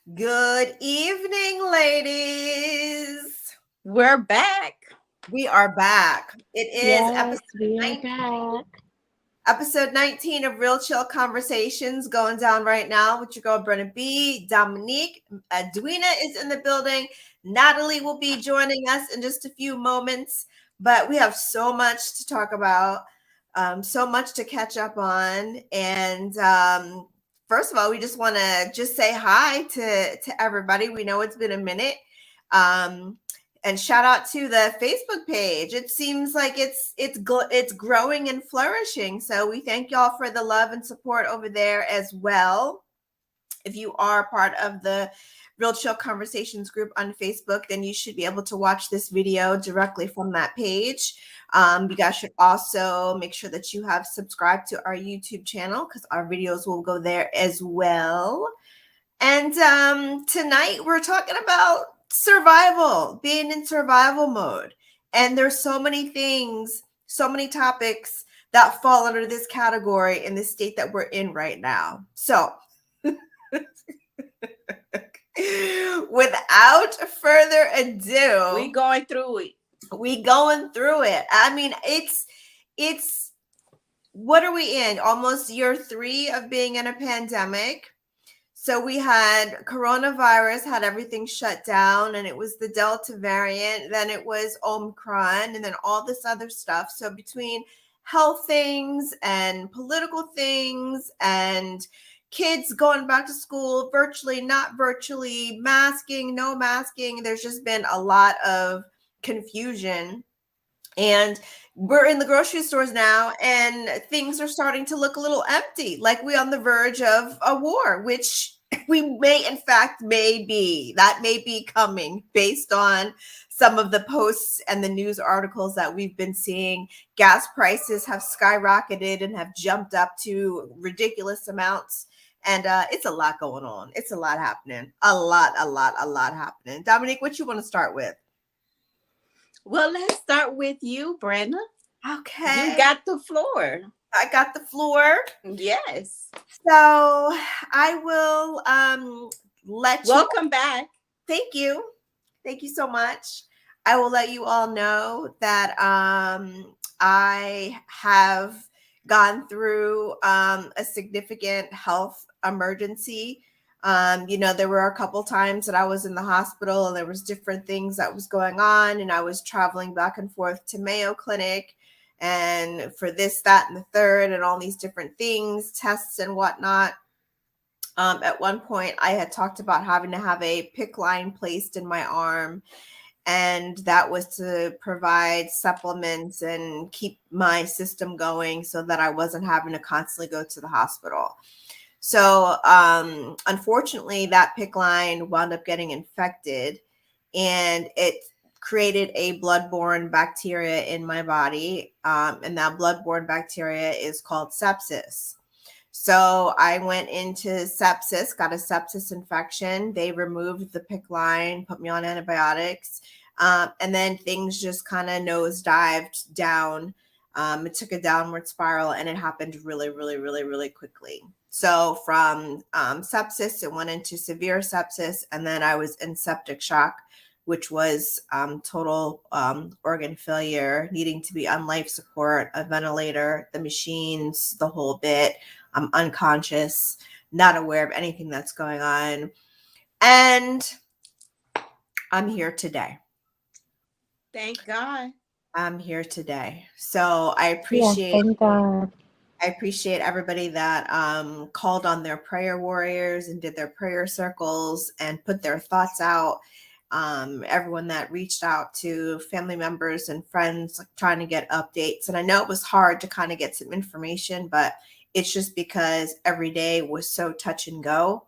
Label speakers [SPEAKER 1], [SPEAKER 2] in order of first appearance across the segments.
[SPEAKER 1] Good evening, ladies.
[SPEAKER 2] We're back.
[SPEAKER 1] We are back. It is
[SPEAKER 3] Yes, we are back.
[SPEAKER 1] episode 19 of Real Chill Conversations going down right now with your girl Brenna B. Dominique, Edwina is in the building. Natalie will be joining us in just a few moments, but we have so much to talk about, so much to catch up on. And first of all, we just want to just say hi to everybody. We know it's been a minute. Um, and shout out to the Facebook page. It seems like it's growing and flourishing. So we thank y'all for the love and support over there as well. If you are part of the Real Chill Conversations group on Facebook, then you should be able to watch this video directly from that page. You guys should also make sure that you have subscribed to our YouTube channel because our videos will go there as well. And tonight we're talking about survival, being in survival mode. And there's so many things, so many topics that fall under this category in the state that we're in right now. So, without further ado,
[SPEAKER 2] We going through it.
[SPEAKER 1] we going through it. I mean, it's what are we in? Almost year 3 of being in a pandemic. So we had coronavirus, had everything shut down, and it was the Delta variant, then it was Omicron, and then all this other stuff. So between health things and political things and kids going back to school, virtually, not virtually, masking, no masking, there's just been a lot of confusion. And we're in the grocery stores now, and things are starting to look a little empty, like we're on the verge of a war, which we may, in fact, may be coming based on some of the posts and the news articles that we've been seeing. Gas prices have skyrocketed and have jumped up to ridiculous amounts. And it's a lot going on. It's a lot happening. A lot happening. Dominique, what you want to start with?
[SPEAKER 2] Well, let's start with you, Brenda.
[SPEAKER 1] Okay.
[SPEAKER 2] You got the floor.
[SPEAKER 1] I got the floor.
[SPEAKER 2] Yes.
[SPEAKER 1] So I will let you.
[SPEAKER 2] Welcome back.
[SPEAKER 1] Thank you. Thank you so much. I will let you all know that I have gone through a significant health emergency. There were a couple times that I was in the hospital and there was different things that was going on, and I was traveling back and forth to Mayo Clinic and for this, that, and the third, and all these different things, tests and whatnot. At one point, I had talked about having to have a PICC line placed in my arm, and that was to provide supplements and keep my system going so that I wasn't having to constantly go to the hospital. So, unfortunately, that PICC line wound up getting infected, and it created a bloodborne bacteria in my body, and that bloodborne bacteria is called sepsis. So I went into sepsis, got a sepsis infection. They removed the PICC line, put me on antibiotics, and then things just kind of nosedived down. It took a downward spiral, and it happened really, really, really, really quickly. So from sepsis, it went into severe sepsis, and then I was in septic shock, which was total organ failure, needing to be on life support, a ventilator, the machines, the whole bit. I'm unconscious, not aware of anything that's going on. And I'm here today.
[SPEAKER 2] Thank God.
[SPEAKER 1] I'm here today. So I appreciate
[SPEAKER 3] Thank God.
[SPEAKER 1] I appreciate everybody that called on their prayer warriors and did their prayer circles and put their thoughts out. Everyone that reached out to family members and friends, like, trying to get updates. And I know it was hard to kind of get some information, but it's just because every day was so touch and go.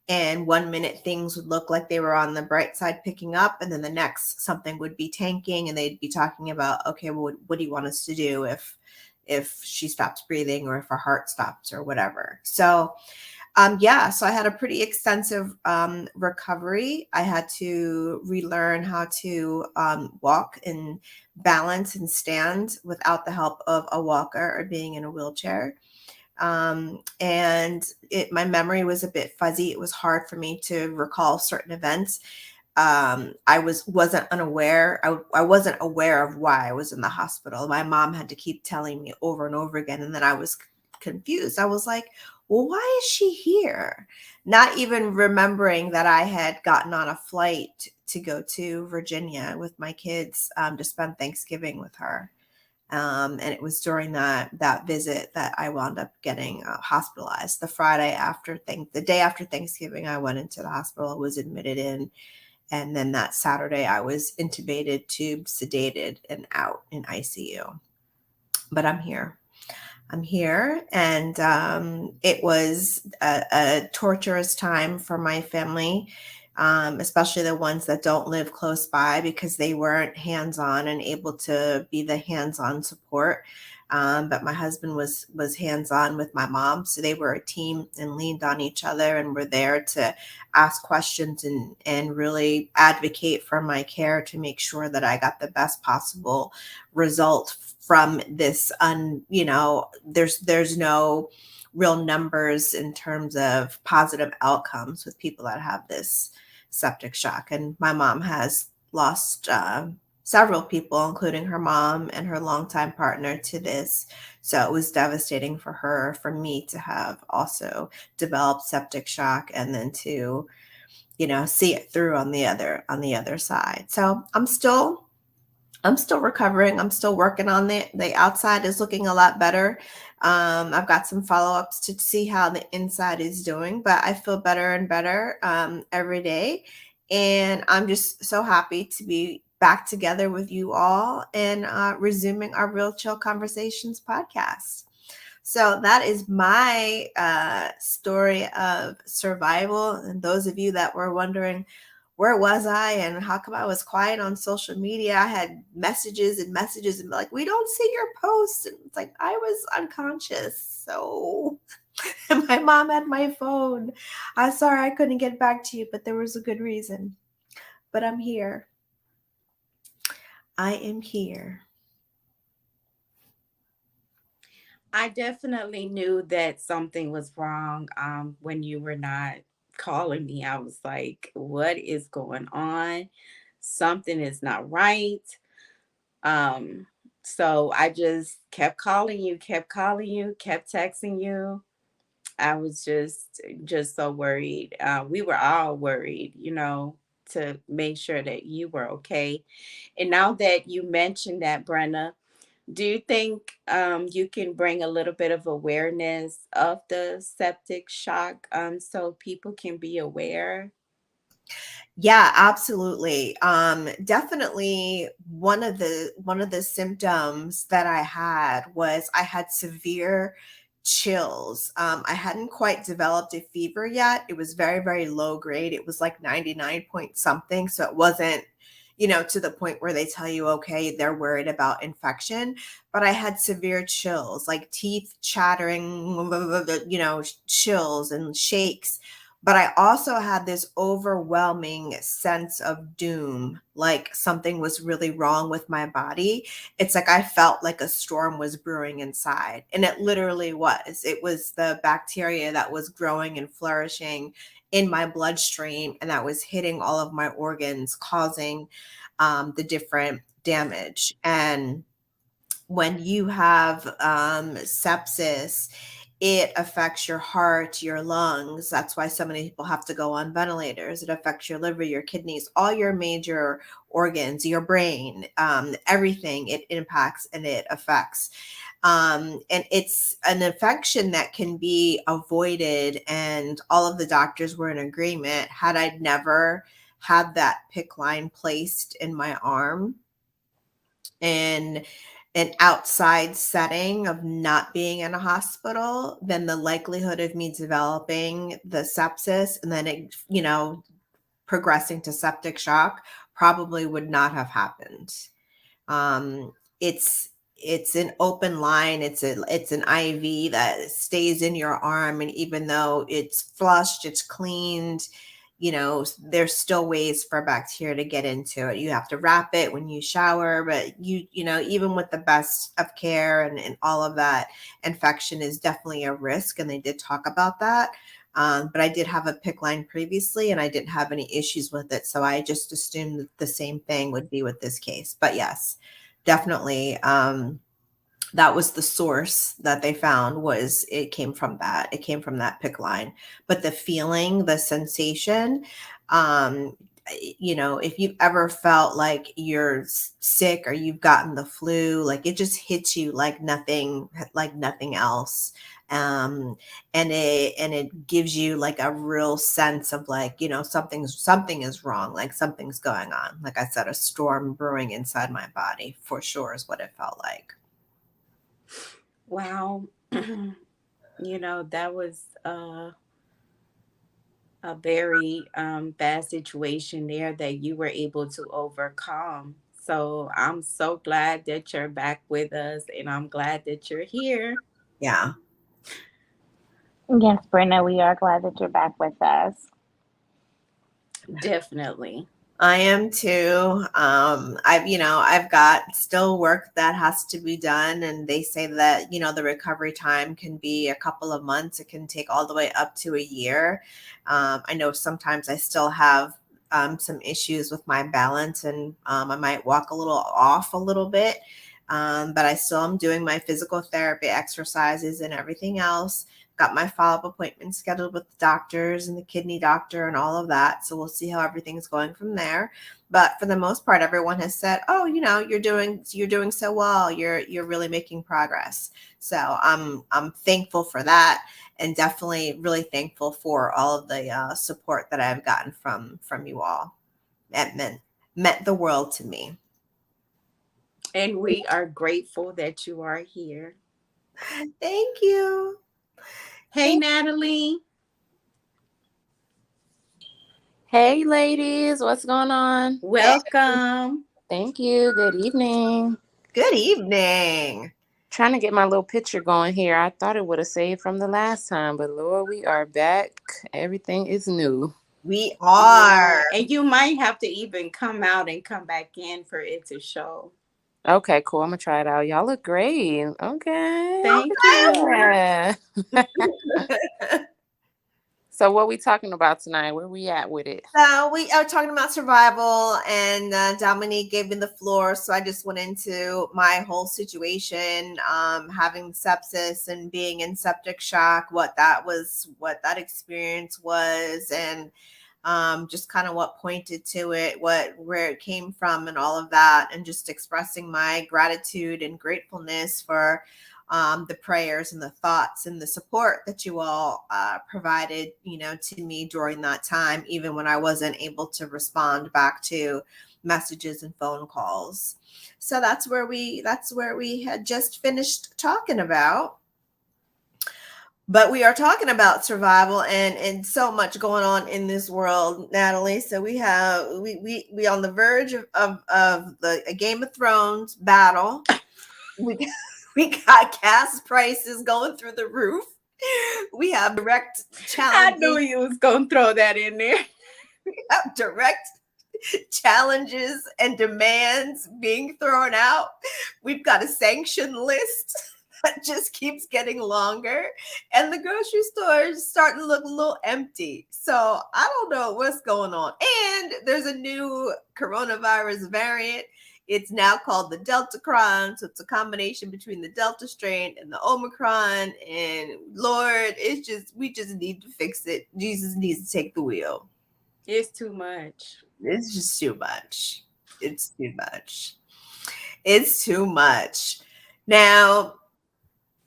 [SPEAKER 1] And 1 minute things would look like they were on the bright side picking up, and then the next something would be tanking, and they'd be talking about, okay, well, what do you want us to do if she stops breathing or if her heart stops or whatever. So so I had a pretty extensive recovery. I had to relearn how to walk and balance and stand without the help of a walker or being in a wheelchair. And my memory was a bit fuzzy. It was hard for me to recall certain events. I wasn't unaware. I wasn't aware of why I was in the hospital. My mom had to keep telling me over and over again, and then I was confused. I was like, well, why is she here? Not even remembering that I had gotten on a flight to go to Virginia with my kids to spend Thanksgiving with her. And it was during that visit that I wound up getting hospitalized. The day after Thanksgiving, I went into the hospital, was admitted in, and then that Saturday I was intubated, tubed, sedated, and out in ICU. But I'm here. And it was a torturous time for my family, especially the ones that don't live close by, because they weren't hands-on and able to be the hands-on support. But my husband was hands-on with my mom, so they were a team and leaned on each other and were there to ask questions and really advocate for my care to make sure that I got the best possible result from this. There's no real numbers in terms of positive outcomes with people that have this septic shock. And my mom has lost several people, including her mom and her longtime partner, to this. So it was devastating for her, for me to have also developed septic shock, and then to, see it through on the other side. So I'm still recovering. I'm still working on it. The outside is looking a lot better. I've got some follow-ups to see how the inside is doing, but I feel better and better every day. And I'm just so happy to be back together with you all and resuming our Real Chill Conversations podcast. So that is my story of survival. And those of you that were wondering, where was I and how come I was quiet on social media? I had messages and like, we don't see your posts. And it's like, I was unconscious. So my mom had my phone. I'm sorry I couldn't get back to you, but there was a good reason. But I'm here. I am here.
[SPEAKER 2] I definitely knew that something was wrong when you were not calling me. I was like, what is going on? Something is not right. So I just kept calling you, kept texting you. I was just so worried. We were all worried, to make sure that you were okay. And now that you mentioned that, Brenna, do you think you can bring a little bit of awareness of the septic shock so people can be aware?
[SPEAKER 1] Yeah, absolutely. Definitely one of the symptoms that I had was I had severe chills. I hadn't quite developed a fever yet. It was very, very low grade. It was like 99 point something. So it wasn't, to the point where they tell you, okay, they're worried about infection. But I had severe chills, like teeth chattering, chills and shakes. But I also had this overwhelming sense of doom, like something was really wrong with my body. It's like I felt like a storm was brewing inside. And it literally was. It was the bacteria that was growing and flourishing in my bloodstream, and that was hitting all of my organs, causing the different damage. And when you have sepsis, it affects your heart, your lungs. That's why so many people have to go on ventilators. It affects your liver, your kidneys, all your major organs, your brain, everything it impacts and it affects. And it's an infection that can be avoided. And all of the doctors were in agreement. Had I never had that PICC line placed in my arm, and an outside setting of not being in a hospital, then the likelihood of me developing the sepsis and then it, progressing to septic shock probably would not have happened. It's an open line. It's an IV that stays in your arm, and even though it's flushed, it's cleaned, there's still ways for bacteria to get into it. You have to wrap it when you shower, but even with the best of care and all of that, infection is definitely a risk. And they did talk about that. But I did have a PICC line previously and I didn't have any issues with it. So I just assumed that the same thing would be with this case. But yes, definitely. That was the source that they found. It came from that PICC line. But the feeling, the sensation, if you've ever felt like you're sick or you've gotten the flu, like it just hits you like nothing else. And it gives you like a real sense of like, something is wrong, like something's going on. Like I said, a storm brewing inside my body for sure is what it felt like.
[SPEAKER 2] Wow. That was a very bad situation there that you were able to overcome. So I'm so glad that you're back with us and I'm glad that you're here.
[SPEAKER 1] Yeah.
[SPEAKER 3] Yes, Brenda, we are glad that you're back with us.
[SPEAKER 2] Definitely.
[SPEAKER 1] I am too. I've got still work that has to be done. And they say that, the recovery time can be a couple of months. It can take all the way up to a year. I know sometimes I still have some issues with my balance and I might walk a little off a little bit. But I still am doing my physical therapy exercises and everything else. Got my follow-up appointment scheduled with the doctors and the kidney doctor and all of that. So we'll see how everything's going from there. But for the most part, everyone has said, "Oh, you're doing so well. You're really making progress." So I'm thankful for that, and definitely really thankful for all of the support that I've gotten from you all. That meant the world to me.
[SPEAKER 2] And we are grateful that you are here.
[SPEAKER 1] Thank you.
[SPEAKER 2] Hey, Natalie.
[SPEAKER 4] Hey, ladies, what's going on?
[SPEAKER 2] Welcome.
[SPEAKER 4] Thank you. Good evening.
[SPEAKER 1] Good evening.
[SPEAKER 4] Trying to get my little picture going here. I thought it would have saved from the last time, but Lord, we are back. Everything is new.
[SPEAKER 1] We are.
[SPEAKER 2] And you might have to even come out and come back in for it to show.
[SPEAKER 4] Okay, cool. I'm going to try it out. Y'all look great. Okay.
[SPEAKER 2] Thank you.
[SPEAKER 4] Yeah. So what we talking about tonight? Where we at with it?
[SPEAKER 1] So we are talking about survival, and Dominique gave me the floor, so I just went into my whole situation, having sepsis and being in septic shock, what that that experience was, and just kind of what pointed to it, where it came from, and all of that, and just expressing my gratitude and gratefulness for the prayers and the thoughts and the support that you all provided, to me during that time, even when I wasn't able to respond back to messages and phone calls. So that's where we had just finished talking about. But we are talking about survival and so much going on in this world, Natalie. So we on the verge of the Game of Thrones battle. We got gas prices going through the roof. We have direct challenges.
[SPEAKER 2] I knew you was going to throw that in there.
[SPEAKER 1] We have direct challenges and demands being thrown out. We've got a sanction list that just keeps getting longer. And the grocery store is starting to look a little empty. So I don't know what's going on. And there's a new coronavirus variant. It's now called the Deltacron. So it's a combination between the Delta strain and the Omicron. And Lord, we just need to fix it. Jesus needs to take the wheel.
[SPEAKER 2] It's too much.
[SPEAKER 1] It's just too much. It's too much. It's too much. Now,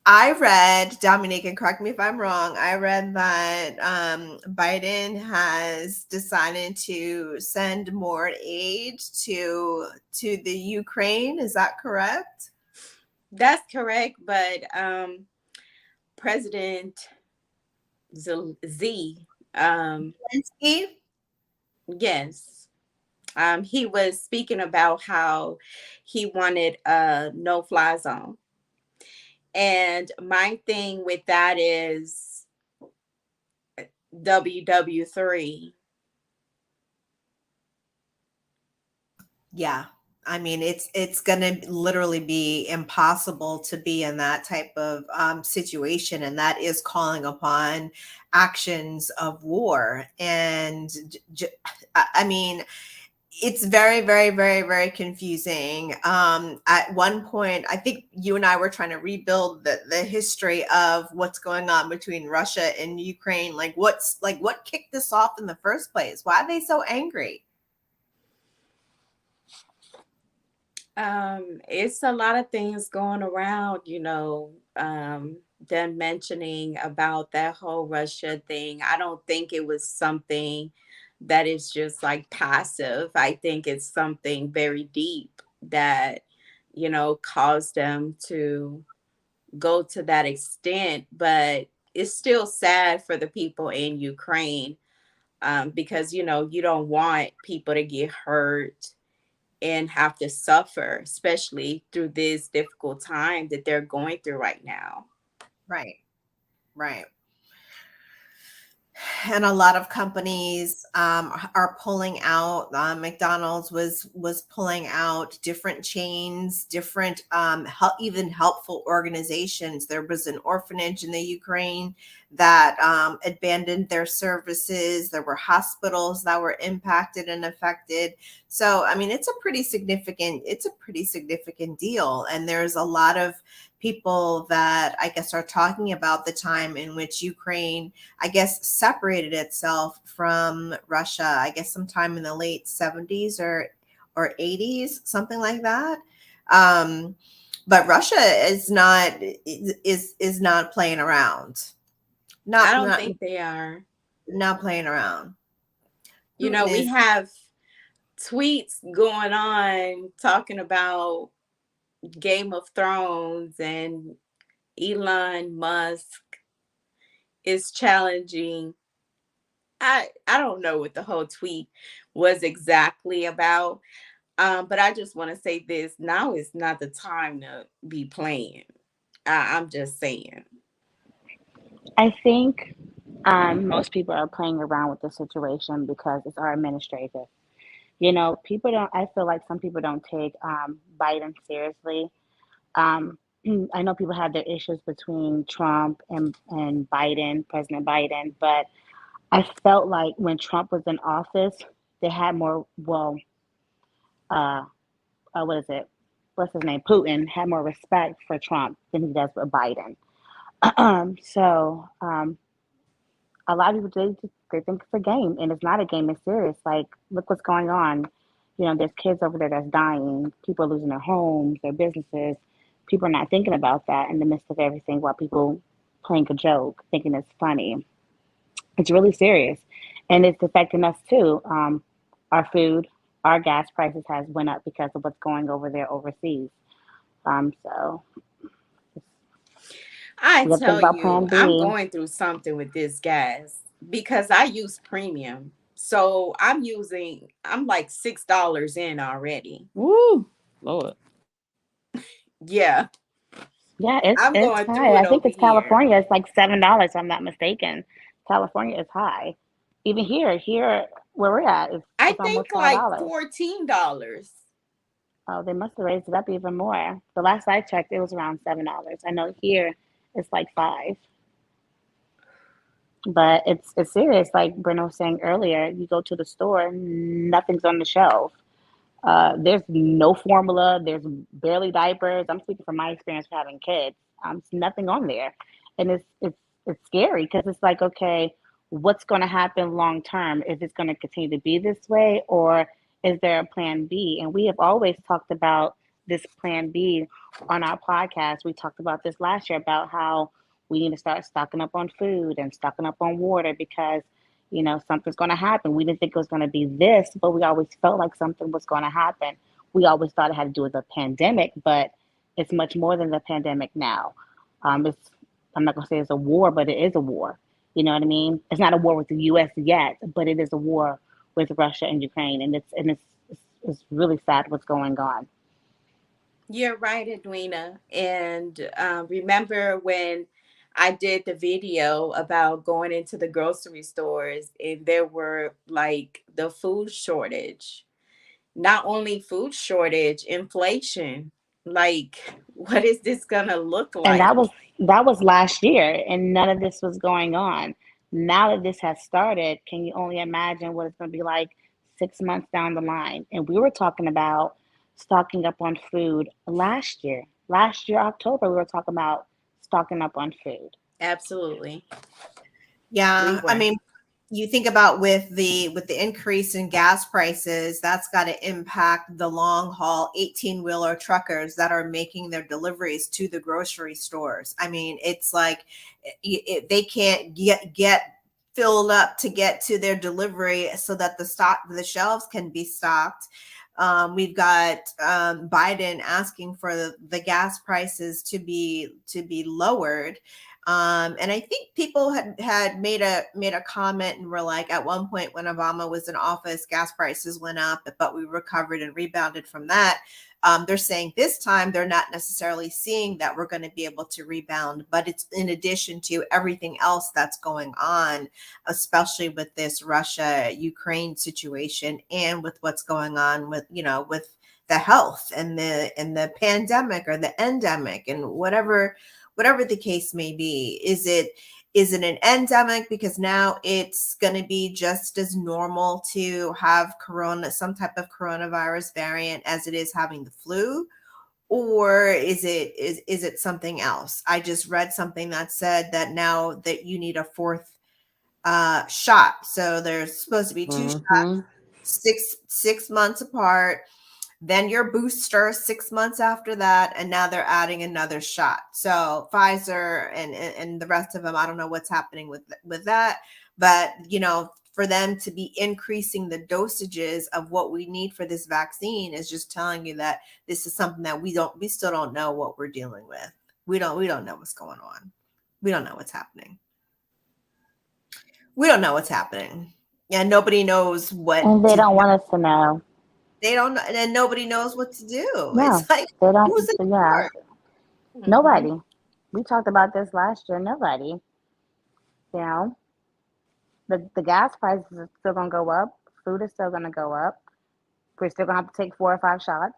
[SPEAKER 1] I read, Dominique, and correct me if I'm wrong, I read that Biden has decided to send more aid to the Ukraine. Is that correct?
[SPEAKER 2] That's correct. But President Z, yes, he was speaking about how he wanted a no-fly zone. And my thing with that is WW3.
[SPEAKER 1] Yeah. I mean, it's going to literally be impossible to be in that type of situation, and that is calling upon actions of war. And I mean, it's very, very, very, very confusing. At one point, I think you and I were trying to rebuild the history of what's going on between Russia and Ukraine. What kicked this off in the first place? Why are they so angry?
[SPEAKER 2] It's a lot of things going around, them mentioning about that whole Russia thing. I don't think it was something that is just like passive. I think it's something very deep that, caused them to go to that extent. But it's still sad for the people in Ukraine, because, you don't want people to get hurt and have to suffer, especially through this difficult time that they're going through right now.
[SPEAKER 1] Right. Right. And a lot of companies are pulling out. McDonald's was pulling out. Different chains, different even helpful organizations. There was an orphanage in the Ukraine that abandoned their services. There were hospitals that were impacted and affected. So I mean, it's a pretty significant deal. And there's a lot of people that I guess are talking about the time in which Ukraine, I guess, separated itself from Russia, I guess sometime in the late 70s or 80s, something like that. But Russia is not playing around.
[SPEAKER 2] I don't think they are.
[SPEAKER 1] Not playing around.
[SPEAKER 2] We have tweets going on talking about Game of Thrones, and Elon Musk is challenging. I don't know what the whole tweet was exactly about. But I just want to say this. Now is not the time to be playing. I'm just saying.
[SPEAKER 3] I think most people are playing around with the situation because it's our administrative. People don't, I feel like some people don't take Biden seriously. Um, I know people have their issues between Trump and Biden, President Biden, but I felt like when Trump was in office, they had more, well, uh, what is it? What's his name? Putin had more respect for Trump than he does with Biden. So a lot of people they think it's a game, and it's not a game. It's serious. Like, look what's going on. There's kids over there that's dying. People are losing their homes, their businesses. People are not thinking about that in the midst of everything, while people playing a joke, thinking it's funny. It's really serious, and it's affecting us too. Our food, our gas prices has went up because of what's going over there overseas. So
[SPEAKER 2] I
[SPEAKER 3] we got to think
[SPEAKER 2] tell
[SPEAKER 3] about
[SPEAKER 2] you,
[SPEAKER 3] Plan
[SPEAKER 2] I'm
[SPEAKER 3] B.
[SPEAKER 2] going through something with this gas because I use premium. So I'm like $6 in already.
[SPEAKER 4] Woo, Lord.
[SPEAKER 2] Yeah,
[SPEAKER 3] Yeah, it's
[SPEAKER 2] I'm
[SPEAKER 3] it's
[SPEAKER 2] going through
[SPEAKER 3] high. I
[SPEAKER 2] it
[SPEAKER 3] think
[SPEAKER 2] over
[SPEAKER 3] it's
[SPEAKER 2] here.
[SPEAKER 3] California. It's like $7, if I'm not mistaken. California is high. Even here where we're at,
[SPEAKER 2] I
[SPEAKER 3] it's almost
[SPEAKER 2] think like
[SPEAKER 3] $5.
[SPEAKER 2] $14.
[SPEAKER 3] Oh, they must have raised it up even more. The last I checked, it was around $7. I know here it's like 5. But it's serious. Like Breno was saying earlier, you go to the store, nothing's on the shelf. There's no formula. There's barely diapers. I'm speaking from my experience for having kids. There's nothing on there, and it's scary because it's like, okay, what's going to happen long term? Is it going to continue to be this way, or is there a plan B? And we have always talked about this plan B on our podcast. We talked about this last year about how we need to start stocking up on food and stocking up on water because something's going to happen. We didn't think it was going to be this, but we always felt like something was going to happen. We always thought it had to do with the pandemic, but it's much more than the pandemic now. It's I'm not going to say it's a war, but it is a war. You know what I mean? It's not a war with the U.S. yet, but it is a war with Russia and Ukraine, and it's really sad what's going on.
[SPEAKER 2] You're right, Edwina. And remember when I did the video about going into the grocery stores and there were like the food shortage. not only food shortage, inflation. Like, what is this gonna look
[SPEAKER 3] And
[SPEAKER 2] like?
[SPEAKER 3] that was last year, and none of this was going on. Now that this has started, can you only imagine what it's going to be like 6 months down the line? And we were talking about stocking up on food last year. Last year, October, we were talking about stocking up on food.
[SPEAKER 2] Absolutely. We
[SPEAKER 1] Yeah, I
[SPEAKER 2] were.
[SPEAKER 1] mean, you think about with the increase in gas prices, that's got to impact the long haul 18-wheeler truckers that are making their deliveries to the grocery stores. I mean, it's like they can't get filled up to get to their delivery so that the shelves can be stocked. We've got Biden asking for the gas prices to be lowered. And I think people had made a comment and were like, at one point when Obama was in office, gas prices went up, but we recovered and rebounded from that. They're saying this time they're not necessarily seeing that we're going to be able to rebound, but it's in addition to everything else that's going on, especially with this Russia-Ukraine situation and with what's going on with the health and the pandemic or the endemic and whatever the case may be. Is it an endemic because now it's going to be just as normal to have some type of coronavirus variant as it is having the flu? Or is it something else? I just read something that said that now that you need a fourth shot. So there's supposed to be two shots,
[SPEAKER 4] Mm-hmm.
[SPEAKER 1] 6 months apart, then your booster 6 months after that, and now they're adding another shot. So Pfizer and the rest of them, I don't know what's happening with that, but for them to be increasing the dosages of what we need for this vaccine is just telling you that this is something that we still don't know what we're dealing with. We don't know what's going on. We don't know what's happening. We don't know what's happening. And nobody knows what
[SPEAKER 3] And they
[SPEAKER 1] to
[SPEAKER 3] don't want us to know.
[SPEAKER 1] they don't know, and nobody knows what to do.
[SPEAKER 3] No,
[SPEAKER 1] It's like,
[SPEAKER 3] they
[SPEAKER 1] who's
[SPEAKER 3] don't.
[SPEAKER 1] in
[SPEAKER 3] Yeah,
[SPEAKER 1] charge?
[SPEAKER 2] Mhm.
[SPEAKER 3] nobody. We talked about this last year. Nobody. You know, the gas prices are still going to go up. Food is still going to go up. We're still going to have to take 4 or 5 shots.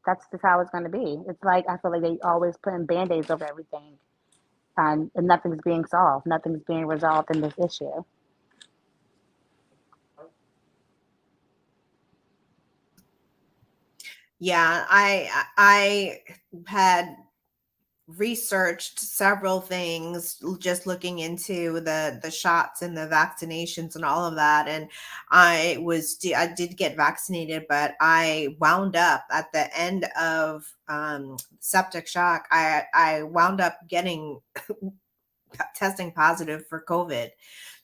[SPEAKER 3] That's just how it's going to be. It's like I feel like they always putting band-aids over everything, and nothing's being solved. Nothing's being resolved in this issue.
[SPEAKER 1] Yeah, I had researched several things, just looking into the shots and the vaccinations and all of that, and I did get vaccinated, but I wound up at the end of septic shock. I wound up getting testing positive for COVID.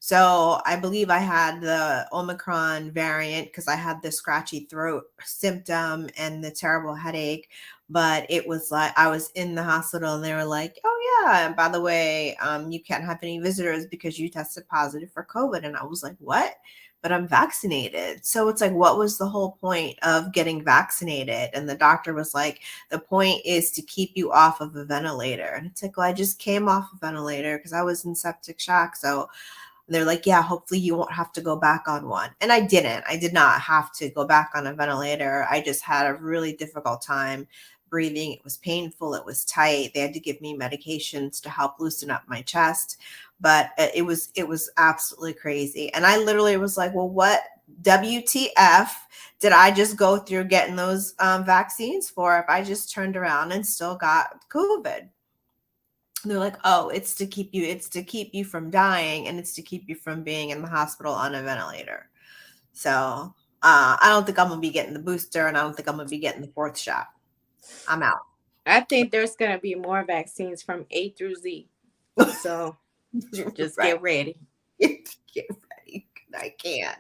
[SPEAKER 1] So I believe I had the Omicron variant because I had the scratchy throat symptom and the terrible headache. But it was like I was in the hospital and they were like, "Oh yeah, and by the way, you can't have any visitors because you tested positive for COVID." And I was like, "What?" But I'm vaccinated. So it's like, what was the whole point of getting vaccinated? And the doctor was like, the point is to keep you off of a ventilator. And it's like, well, I just came off a ventilator because I was in septic shock. So they're like, yeah, hopefully you won't have to go back on one. And I didn't. I did not have to go back on a ventilator. I just had a really difficult time breathing. It was painful. It was tight. They had to give me medications to help loosen up my chest. But it was absolutely crazy. And I literally was like, well, what WTF did I just go through getting those vaccines for if I just turned around and still got COVID? They're like, oh, it's to keep you from dying, and it's to keep you from being in the hospital on a ventilator. So I don't think I'm gonna be getting the booster, and I don't think I'm gonna be getting the fourth shot. I'm out.
[SPEAKER 2] I think there's gonna be more vaccines from A through Z. So just
[SPEAKER 1] Right.
[SPEAKER 2] get ready.
[SPEAKER 1] Get ready. I can't.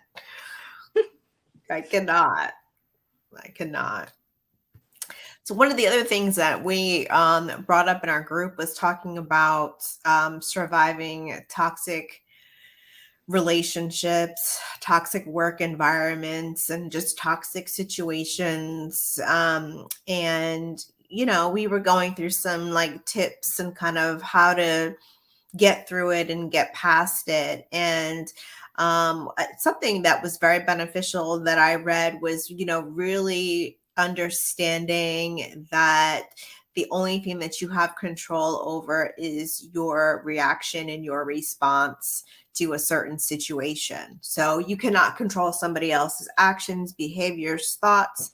[SPEAKER 1] I cannot. I cannot. So one of the other things that we brought up in our group was talking about surviving toxic relationships, toxic work environments, and just toxic situations. And we were going through some like tips and kind of how to get through it and get past it. And Something that was very beneficial that I read was, really understanding that the only thing that you have control over is your reaction and your response to a certain situation. So you cannot control somebody else's actions, behaviors, thoughts,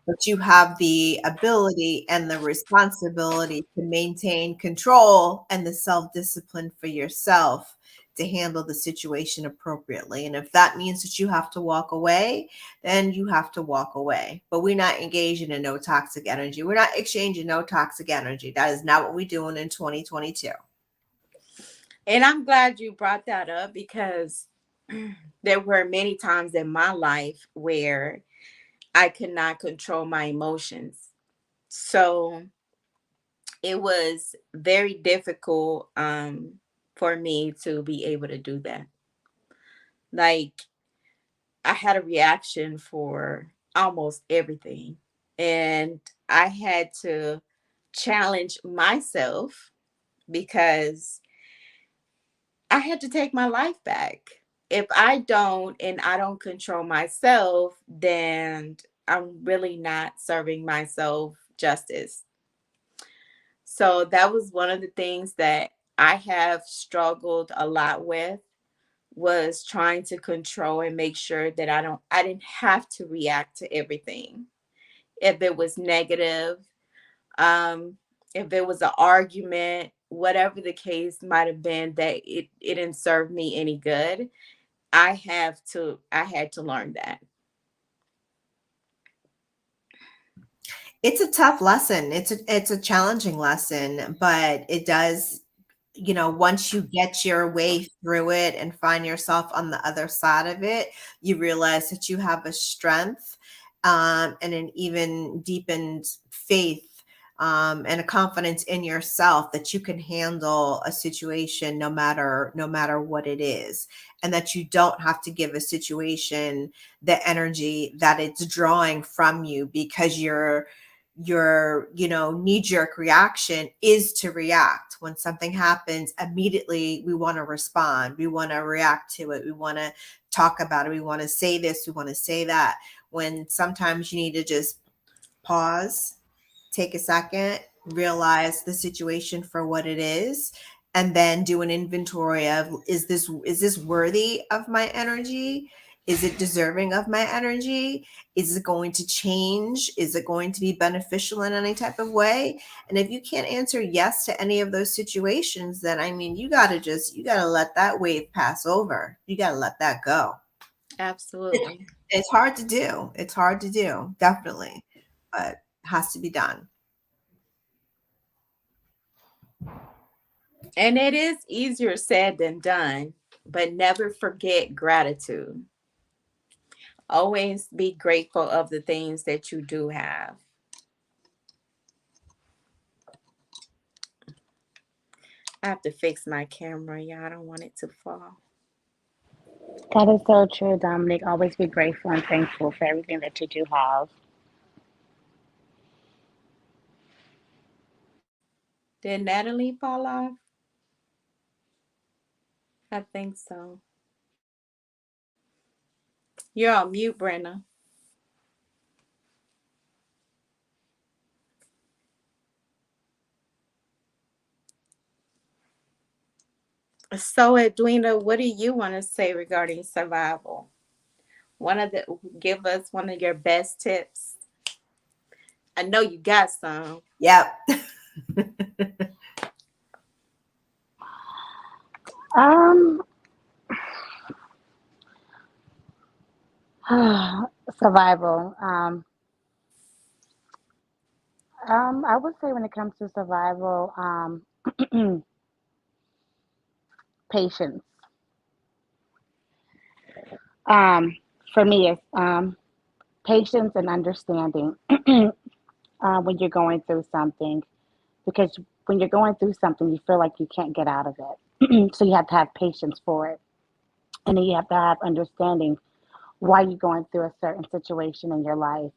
[SPEAKER 1] but you have the ability and the responsibility to maintain control and the self-discipline for yourself to handle the situation appropriately. And if that means that you have to walk away, then you have to walk away. But we're not engaging in no toxic energy. We're not exchanging no toxic energy. That is not what we're doing in 2022.
[SPEAKER 2] And I'm glad you brought that up, because there were many times in my life where I could not control my emotions. So it was very difficult for me to be able to do that. Like, I had a reaction for almost everything. And I had to challenge myself, because I had to take my life back. If I don't, and I don't control myself, then I'm really not serving myself justice. So that was one of the things that I have struggled a lot with, was trying to control and make sure that I didn't have to react to everything. If it was negative, um, if it was an argument, whatever the case might have been, that it didn't serve me any good. I had to learn that.
[SPEAKER 1] It's a tough lesson. It's a challenging lesson, but it does, once you get your way through it and find yourself on the other side of it, you realize that you have a strength, and an even deepened faith, and a confidence in yourself that you can handle a situation no matter what it is, and that you don't have to give a situation the energy that it's drawing from you, because your knee-jerk reaction is to react. When something happens, immediately we want to respond, we want to react to it, we want to talk about it, we want to say this, we want to say that, when sometimes you need to just pause, take a second, realize the situation for what it is, and then do an inventory of, is this worthy of my energy? Is it deserving of my energy? Is it going to change? Is it going to be beneficial in any type of way? And if you can't answer yes to any of those situations, then I mean, you got to let that wave pass over. You got to let that go.
[SPEAKER 2] Absolutely.
[SPEAKER 1] It's hard to do. It's hard to do, definitely, but it has to be done.
[SPEAKER 2] And it is easier said than done, but never forget gratitude. Always be grateful of the things that you do have. I have to fix my camera, y'all. I don't want it to fall.
[SPEAKER 3] That is so true, Dominic. Always be grateful and thankful for everything that you do have.
[SPEAKER 2] Did Natalie fall off? I think so. You're on mute, Brenna. So, Edwina, what do you want to say regarding survival? Give us one of your best tips. I know you got some.
[SPEAKER 1] Yep.
[SPEAKER 3] Um, survival. I would say when it comes to survival, patience. Um, for me, it's patience and understanding when you're going through something, because when you're going through something, you feel like you can't get out of it. So you have to have patience for it, and then you have to have understanding why you're going through a certain situation in your life.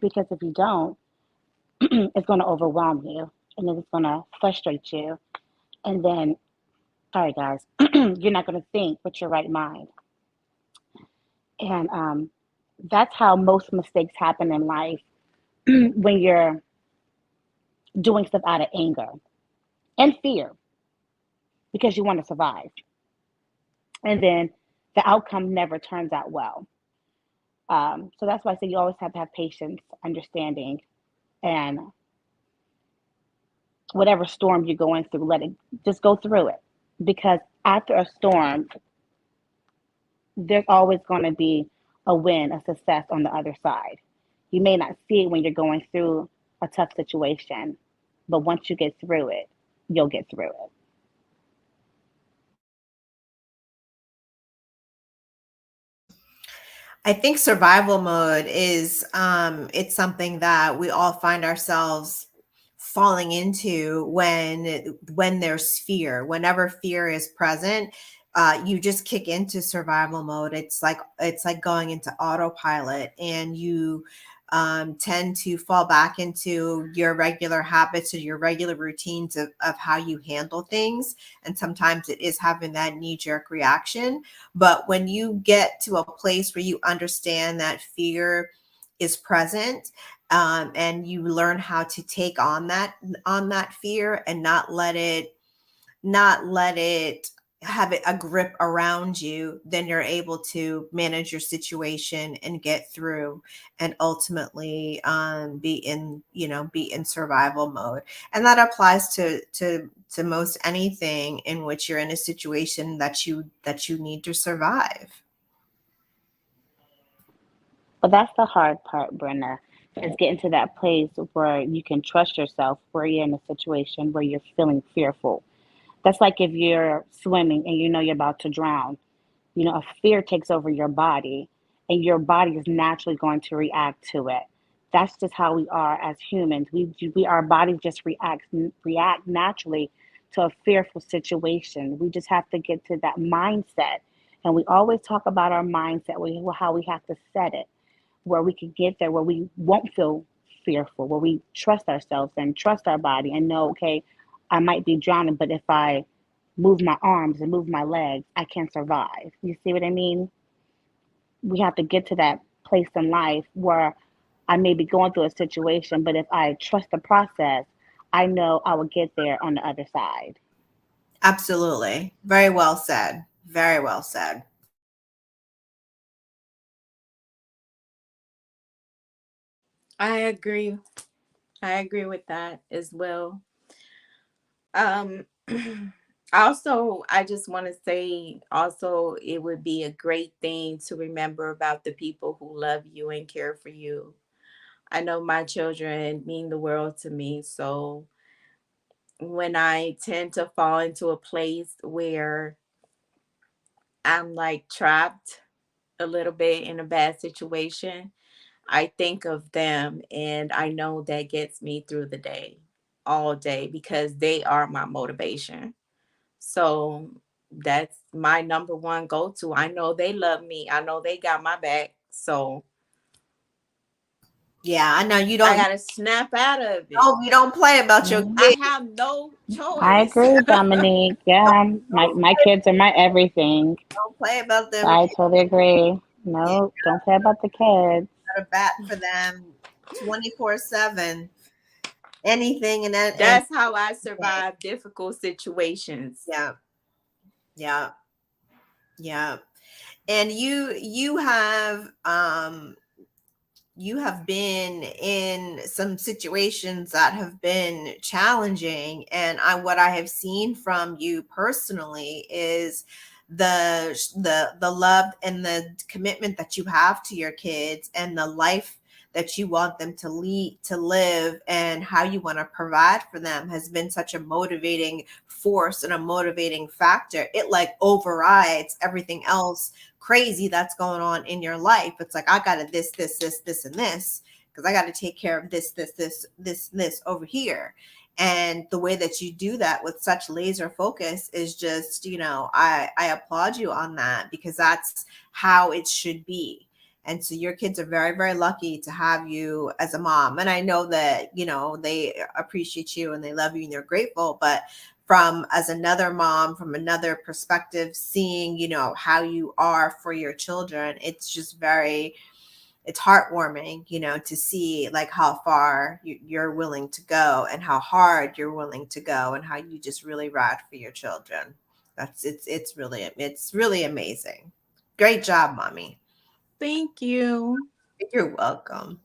[SPEAKER 3] Because if you don't, it's going to overwhelm you, and then it's going to frustrate you, and then, sorry guys, you're not going to think with your right mind. And that's how most mistakes happen in life when you're doing stuff out of anger and fear because you want to survive. And then the outcome never turns out well. So that's why I say you always have to have patience, understanding, and whatever storm you're going through, let it just go through it. Because after a storm, there's always going to be a win, a success on the other side. You may not see it when you're going through a tough situation, but once you get through it, you'll get through it.
[SPEAKER 1] I think survival mode is it's something that we all find ourselves falling into when there's fear. Whenever fear is present, you just kick into survival mode. It's like going into autopilot, and you tend to fall back into your regular habits or your regular routines of how you handle things. And sometimes it is having that knee-jerk reaction. But when you get to a place where you understand that fear is present, and you learn how to take on that fear and not let it have a grip around you, then you're able to manage your situation and get through, and ultimately be in survival mode. And that applies to most anything in which you're in a situation that you need to survive.
[SPEAKER 3] But that's the hard part, Brenda, is getting to that place where you can trust yourself, where you're in a situation where you're feeling fearful. That's like if you're swimming and you know you're about to drown. A fear takes over your body, and your body is naturally going to react to it. That's just how we are as humans. Our bodies just react naturally to a fearful situation. We just have to get to that mindset, and we always talk about our mindset, how we have to set it, where we can get there, where we won't feel fearful, where we trust ourselves and trust our body and know, okay, I might be drowning, but if I move my arms and move my legs, I can survive. You see what I mean? We have to get to that place in life where I may be going through a situation, but if I trust the process, I know I will get there on the other side.
[SPEAKER 1] Absolutely. Very well said. Very well said.
[SPEAKER 2] I agree. I agree with that as well. Um, also, I just want to say, also, it would be a great thing to remember about the people who love you and care for you. I know my children mean the world to me. So when I tend to fall into a place where I'm like trapped a little bit in a bad situation, I think of them and I know that gets me through the day, all day, because they are my motivation. So that's my number one go to. I know they love me. I know they got my back. So
[SPEAKER 1] Yeah, I know you
[SPEAKER 2] I
[SPEAKER 1] don't.
[SPEAKER 2] got to snap out of it.
[SPEAKER 1] Oh, you don't play about your
[SPEAKER 3] Mhm.
[SPEAKER 2] I
[SPEAKER 1] kids.
[SPEAKER 2] have no
[SPEAKER 3] I
[SPEAKER 2] choice.
[SPEAKER 3] agree, Dominique. Yeah, my,
[SPEAKER 1] Don't
[SPEAKER 3] my kids are my everything.
[SPEAKER 1] play about them.
[SPEAKER 3] I totally agree.
[SPEAKER 1] You
[SPEAKER 3] No, don't play about the kids.
[SPEAKER 1] got a bat for them 24/7. Anything and
[SPEAKER 2] That's how I survive difficult situations.
[SPEAKER 1] yeah, yeah, yeah. And you have been in some situations that have been challenging, and what I have seen from you personally is the love and the commitment that you have to your kids, and the life that you want them to live, and how you want to provide for them has been such a motivating force and a motivating factor. It like overrides everything else crazy that's going on in your life. It's like, I gotta this, and this, because I gotta take care of this over here. And the way that you do that with such laser focus is just, I applaud you on that, because that's how it should be. And so your kids are very, very lucky to have you as a mom. And I know that, they appreciate you and they love you and they're grateful. But from as another mom, from another perspective, seeing, you know, how you are for your children. It's just it's heartwarming, you know, to see like how far you're willing to go and how hard you're willing to go and how you just really ride for your children. It's really amazing. Great job, mommy.
[SPEAKER 2] Thank you.
[SPEAKER 1] You're welcome.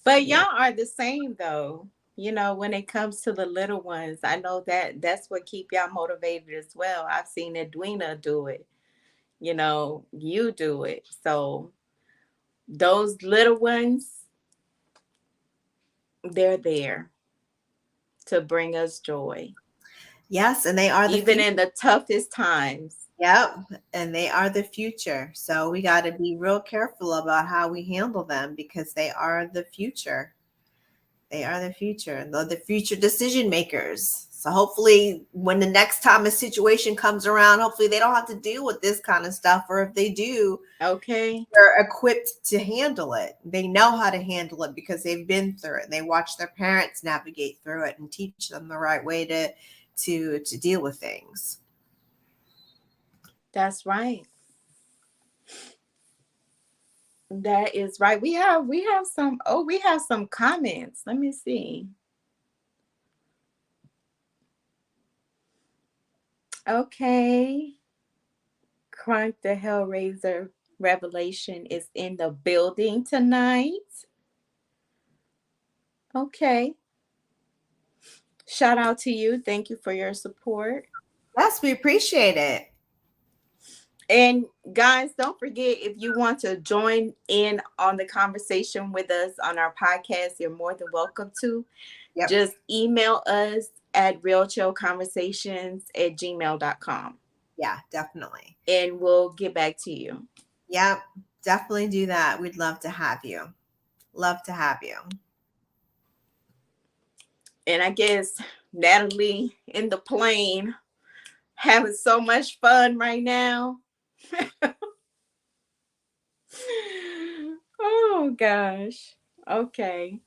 [SPEAKER 2] But
[SPEAKER 1] Yeah.
[SPEAKER 2] y'all are the same though. You know, when it comes to the little ones, I know that that's what keep y'all motivated as well. I've seen Edwina do it. You know, you do it. So those little ones, they're there to bring us joy.
[SPEAKER 1] Yes, and they are the
[SPEAKER 2] Even
[SPEAKER 1] future.
[SPEAKER 2] in the toughest times.
[SPEAKER 1] Yep, and they are the future. So we got to be real careful about how we handle them because they are the future. They are the future, and they're the future decision makers. So hopefully, when the next time a situation comes around, hopefully they don't have to deal with this kind of stuff, or if they do,
[SPEAKER 2] Okay.
[SPEAKER 1] they're equipped to handle it. They know how to handle it because they've been through it. They watch their parents navigate through it and teach them the right way to deal with things.
[SPEAKER 2] That's right. That is right. We have some comments. Let me see. Okay. Crunk the Hellraiser Revelation is in the building tonight. Okay. Shout out to you. Thank you for your support.
[SPEAKER 1] Yes, we appreciate it.
[SPEAKER 2] And guys, don't forget, if you want to join in on the conversation with us on our podcast, you're more than welcome to.
[SPEAKER 1] Yep.
[SPEAKER 2] Just email us at realchillconversations@gmail.com.
[SPEAKER 1] Yeah, definitely.
[SPEAKER 2] And we'll get back to you.
[SPEAKER 1] Yep, definitely do that. We'd love to have you. Love to have you.
[SPEAKER 2] And I guess Natalie in the plane having so much fun right now. Oh gosh. Okay.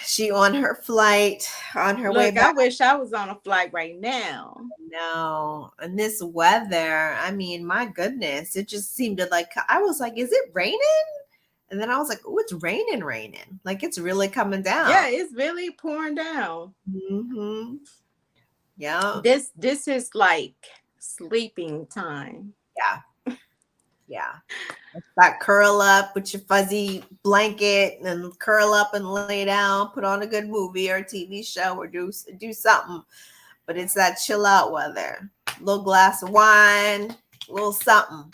[SPEAKER 1] She on her flight, on her way
[SPEAKER 2] Look,
[SPEAKER 1] back.
[SPEAKER 2] I wish I was on a flight right now.
[SPEAKER 1] No, and this weather, I mean, my goodness, it just seemed to like, I was like, is it raining? And then I was like, oh, it's raining. Like it's really coming down.
[SPEAKER 2] Yeah, it's really pouring down.
[SPEAKER 1] Mm-hmm. Yeah.
[SPEAKER 2] This is like sleeping time.
[SPEAKER 1] Yeah. That curl up with your fuzzy blanket and curl up and lay down, put on a good movie or a TV show or do something. But it's that chill out weather. A little glass of wine, a little something.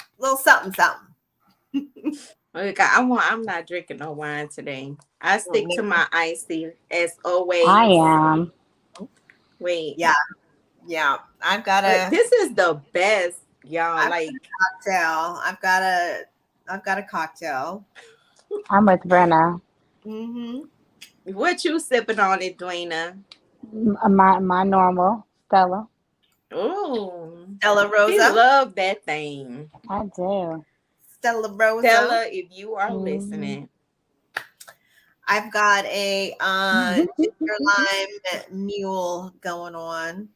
[SPEAKER 2] Look, I'm not drinking no wine today. I stick to my icy as always.
[SPEAKER 3] I am.
[SPEAKER 2] Wait.
[SPEAKER 1] Yeah. I've got a
[SPEAKER 2] This is the best, y'all. Like
[SPEAKER 1] cocktail. I've got a cocktail.
[SPEAKER 3] I'm with Brenna.
[SPEAKER 1] Mm-hmm.
[SPEAKER 2] what you sipping on, Edwina?
[SPEAKER 3] My normal Stella.
[SPEAKER 2] Oh,
[SPEAKER 1] Stella
[SPEAKER 2] we
[SPEAKER 1] Rosa.
[SPEAKER 2] love that thing.
[SPEAKER 3] I do.
[SPEAKER 1] Stella Rosa.
[SPEAKER 2] Stella, if you are listening.
[SPEAKER 1] I've got a ginger lime mule going on.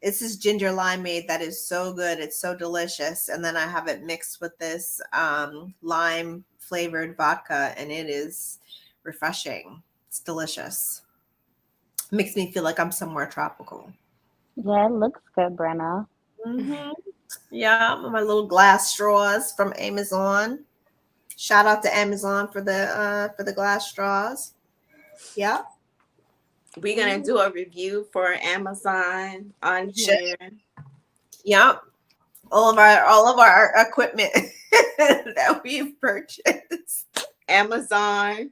[SPEAKER 1] This is ginger limeade that is so good. It's so delicious. And then I have it mixed with this lime flavored vodka, and it is refreshing. It's delicious. Makes me feel like I'm somewhere tropical.
[SPEAKER 3] Yeah, it looks good, Brenna.
[SPEAKER 1] Mm-hmm. Yeah, my little glass straws from Amazon. Shout out to Amazon for the glass straws. Yeah.
[SPEAKER 2] We're gonna do a review for Amazon on here.
[SPEAKER 1] Yep. All of our equipment that we've purchased.
[SPEAKER 2] Amazon.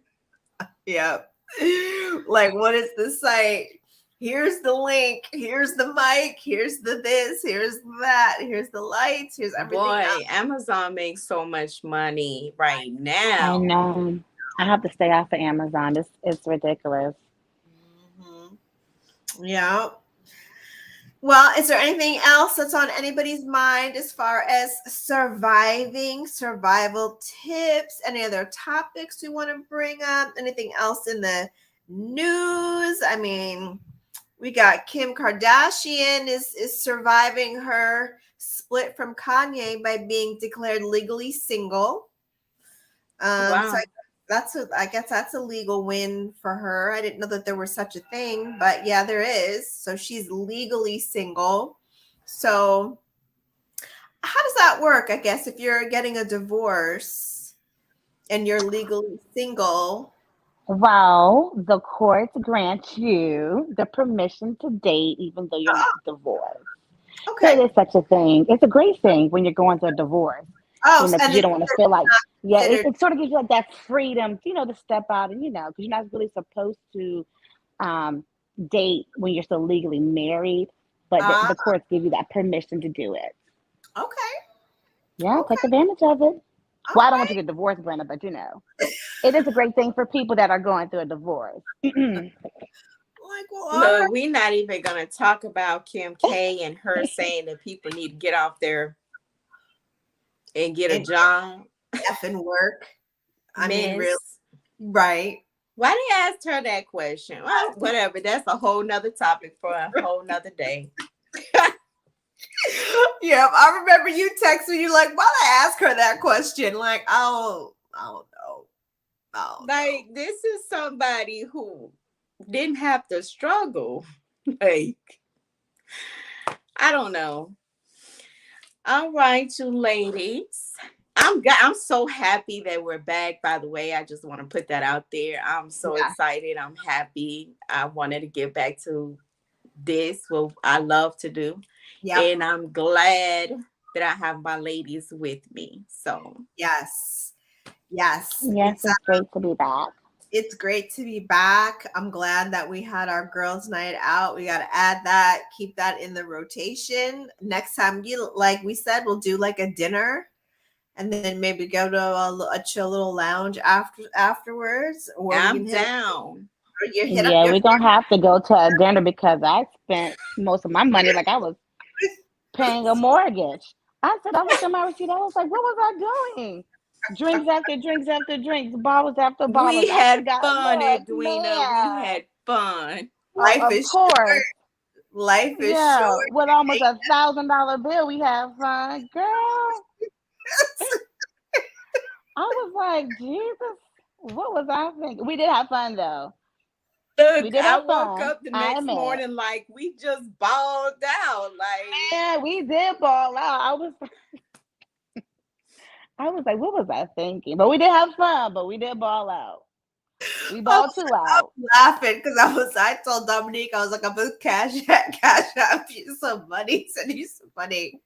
[SPEAKER 1] Yep. Like, what is the site? Here's the link. Here's the mic. Here's the this. Here's that. Here's the lights. Here's everything.
[SPEAKER 2] Boy,
[SPEAKER 1] else.
[SPEAKER 2] Amazon makes so much money right
[SPEAKER 3] I
[SPEAKER 2] now.
[SPEAKER 3] know. I have to stay off of Amazon. It's ridiculous.
[SPEAKER 1] Mm-hmm. Yeah. Well, is there anything else that's on anybody's mind as far as survival tips? Any other topics we want to bring up? Anything else in the news? I mean, We got Kim Kardashian is surviving her split from Kanye by being declared legally single.
[SPEAKER 2] Wow.
[SPEAKER 1] So I guess that's a legal win for her. I didn't know that there was such a thing, but yeah, there is. So she's legally single. So how does that work? I guess if you're getting a divorce and you're legally single.
[SPEAKER 3] Well, the courts grant you the permission to date even though you're
[SPEAKER 1] Oh,
[SPEAKER 3] not divorced. So
[SPEAKER 1] okay.
[SPEAKER 3] it is such a thing. It's a great thing when you're going through a divorce.
[SPEAKER 1] Oh,
[SPEAKER 3] You know, 'cause
[SPEAKER 1] and
[SPEAKER 3] you
[SPEAKER 1] it's
[SPEAKER 3] don't want to feel like, yeah,
[SPEAKER 1] considered.
[SPEAKER 3] it sort of gives you like that freedom, to step out and, because you're not really supposed to um, date when you're still legally married, but
[SPEAKER 1] Ah,
[SPEAKER 3] the courts give you that permission to do it.
[SPEAKER 1] okay.
[SPEAKER 3] Yeah,
[SPEAKER 1] Okay.
[SPEAKER 3] take advantage of it.
[SPEAKER 1] All
[SPEAKER 3] Well, I don't want
[SPEAKER 1] right.
[SPEAKER 3] you to get divorced, Brenda, but it is a great thing for people that are going through a divorce.
[SPEAKER 1] Like, well, all
[SPEAKER 2] Look,
[SPEAKER 1] right.
[SPEAKER 2] we're not even gonna talk about Kim K and her saying that people need to get off there and get a
[SPEAKER 1] And
[SPEAKER 2] job.
[SPEAKER 1] effing work. I mean, really,
[SPEAKER 2] Miss,
[SPEAKER 1] right.
[SPEAKER 2] why they asked her that question? Well, whatever. That's a whole nother topic for a whole nother day.
[SPEAKER 1] Yeah, I remember you text me. You're like, "Why'd I ask her that question?" Like, oh, I don't know.
[SPEAKER 2] Like, this is somebody who didn't have to struggle. Like, I don't know. All right, you ladies. I'm so happy that we're back. By the way, I just want to put that out there. I'm so
[SPEAKER 1] Yeah.
[SPEAKER 2] excited. I'm happy. I wanted to get back to this, what I love to do.
[SPEAKER 1] Yeah.
[SPEAKER 2] And I'm glad that I have my ladies with me. So
[SPEAKER 1] Yes. Yes.
[SPEAKER 3] Yes, it's great to be back.
[SPEAKER 1] It's great to be back. I'm glad that we had our girls' night out. We got to add that, keep that in the rotation. Next time, like we said, we'll do like a dinner, and then maybe go to a chill little lounge afterwards. Or
[SPEAKER 2] I'm
[SPEAKER 1] we can
[SPEAKER 2] down.
[SPEAKER 1] hit up
[SPEAKER 3] Yeah,
[SPEAKER 1] your
[SPEAKER 3] we're going to have to go to a dinner because I spent most of my money like I was paying a mortgage. I said, I looked at my receipt. I was like, what was I doing? Drinks after drinks after drinks, bottles after bottles.
[SPEAKER 2] We
[SPEAKER 3] I
[SPEAKER 2] had
[SPEAKER 3] forgot.
[SPEAKER 2] fun,
[SPEAKER 3] Look,
[SPEAKER 2] Edwina. We
[SPEAKER 3] man.
[SPEAKER 2] had fun.
[SPEAKER 1] life
[SPEAKER 3] Of
[SPEAKER 1] is
[SPEAKER 3] course.
[SPEAKER 1] short. Life is
[SPEAKER 3] Yeah.
[SPEAKER 1] short.
[SPEAKER 3] With almost $1,000 bill, we have fun. Girl, I was like, Jesus, what was I thinking? We did have fun, though. We
[SPEAKER 2] Look,
[SPEAKER 3] did
[SPEAKER 2] I
[SPEAKER 3] have
[SPEAKER 2] woke
[SPEAKER 3] fun.
[SPEAKER 2] up the
[SPEAKER 3] I
[SPEAKER 2] next
[SPEAKER 3] admit.
[SPEAKER 2] morning like we just balled out. Like,
[SPEAKER 3] Yeah, we did ball out. I was like, what was I thinking? But we did have fun, but we did ball out. We balled two out.
[SPEAKER 1] Laughing because I told Dominique, I was like, I'm gonna cash out you some money, send you some money.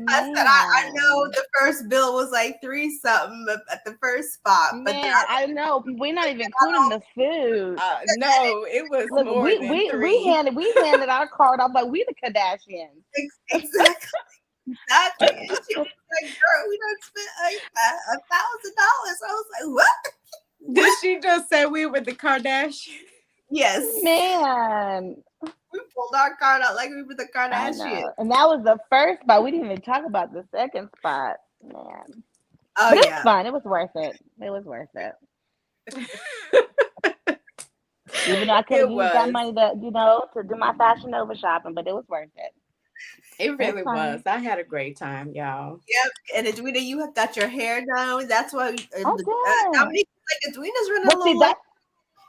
[SPEAKER 1] I said I know
[SPEAKER 3] Man.
[SPEAKER 1] the first bill was like 3 something at the first spot, but then
[SPEAKER 3] Man, I know. We're not even including the food.
[SPEAKER 2] no, it was
[SPEAKER 3] Look,
[SPEAKER 2] more
[SPEAKER 3] we
[SPEAKER 2] than
[SPEAKER 3] we
[SPEAKER 2] 3.
[SPEAKER 3] we handed our card off like we the Kardashians.
[SPEAKER 1] exactly. And she was like, girl, we done spent like $1,000. I was like, what?
[SPEAKER 2] Did she just say we were the Kardashians?
[SPEAKER 1] Yes.
[SPEAKER 3] Man,
[SPEAKER 1] We pulled our card out like we were the
[SPEAKER 3] I
[SPEAKER 1] Kardashians.
[SPEAKER 3] know. And that was the first spot. We didn't even talk about the second spot. Man.
[SPEAKER 1] Oh
[SPEAKER 3] But it was
[SPEAKER 1] yeah.
[SPEAKER 3] fun. It was worth it. It was worth it. Even though I could have used that money to do my Fashion Nova shopping, but it was worth it.
[SPEAKER 2] It really
[SPEAKER 3] fun.
[SPEAKER 2] was. I had a great time, y'all.
[SPEAKER 1] Yep. And Edwina, you have got your hair done. That's why
[SPEAKER 3] Oh,
[SPEAKER 1] Dominique was like, Edwina's running a
[SPEAKER 3] But
[SPEAKER 1] little
[SPEAKER 3] see,
[SPEAKER 1] late.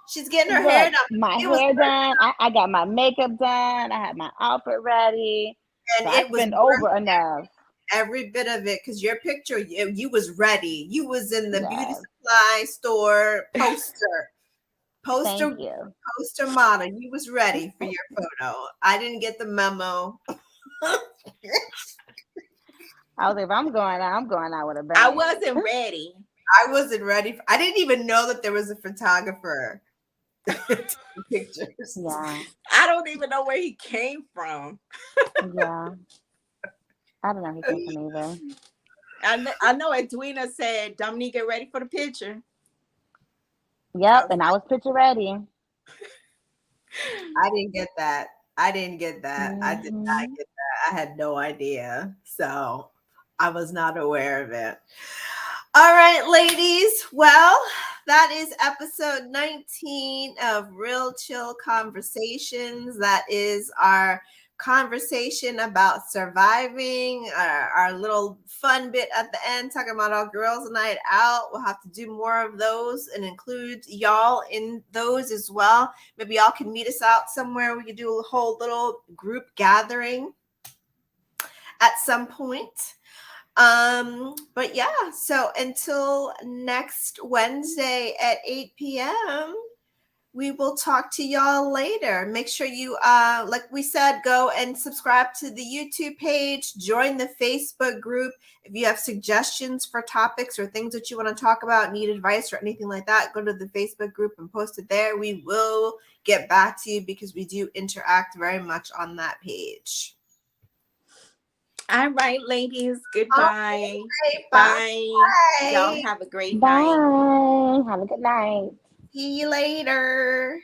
[SPEAKER 1] She's getting her hair
[SPEAKER 3] look,
[SPEAKER 1] done.
[SPEAKER 3] my
[SPEAKER 1] It was
[SPEAKER 3] hair done. I got my makeup done. I had my outfit ready.
[SPEAKER 1] and
[SPEAKER 3] So I
[SPEAKER 1] it was
[SPEAKER 3] spent
[SPEAKER 1] worth
[SPEAKER 3] over enough.
[SPEAKER 1] every bit of it because your picture, you was ready. You was in the beauty
[SPEAKER 3] Yes.
[SPEAKER 1] supply store poster
[SPEAKER 3] Thank you.
[SPEAKER 1] model. You was ready for your photo. I didn't get the memo.
[SPEAKER 3] I was like, if I'm going out with a bang.
[SPEAKER 2] I wasn't ready.
[SPEAKER 1] I wasn't ready. I didn't even know that there was a photographer to take pictures.
[SPEAKER 3] Yeah,
[SPEAKER 2] I don't even know where he came from.
[SPEAKER 3] yeah. I don't know who came from either.
[SPEAKER 2] I know Edwina said, Dominique, get ready for the picture.
[SPEAKER 3] Yep, and I was picture ready.
[SPEAKER 1] I didn't get that. I did not get
[SPEAKER 3] Mhm.
[SPEAKER 1] that. I had no idea. So I was not aware of it. All right, ladies. Well, That is episode 19 of Real Chill Conversations. That is our conversation about surviving, our little fun bit at the end, talking about our girls' night out. We'll have to do more of those and include y'all in those as well. Maybe y'all can meet us out somewhere. We could do a whole little group gathering at some point. But yeah, so until next Wednesday at 8 p.m., we will talk to y'all later. Make sure you, like we said, go and subscribe to the YouTube page, join the Facebook group. If you have suggestions for topics or things that you want to talk about, need advice or anything like that, go to the Facebook group and post it there. We will get back to you because we do interact very much on that page.
[SPEAKER 2] All right, ladies. Goodbye.
[SPEAKER 1] Bye.
[SPEAKER 2] Bye. Y'all have a great night.
[SPEAKER 3] Bye. Have a good night.
[SPEAKER 1] See you later.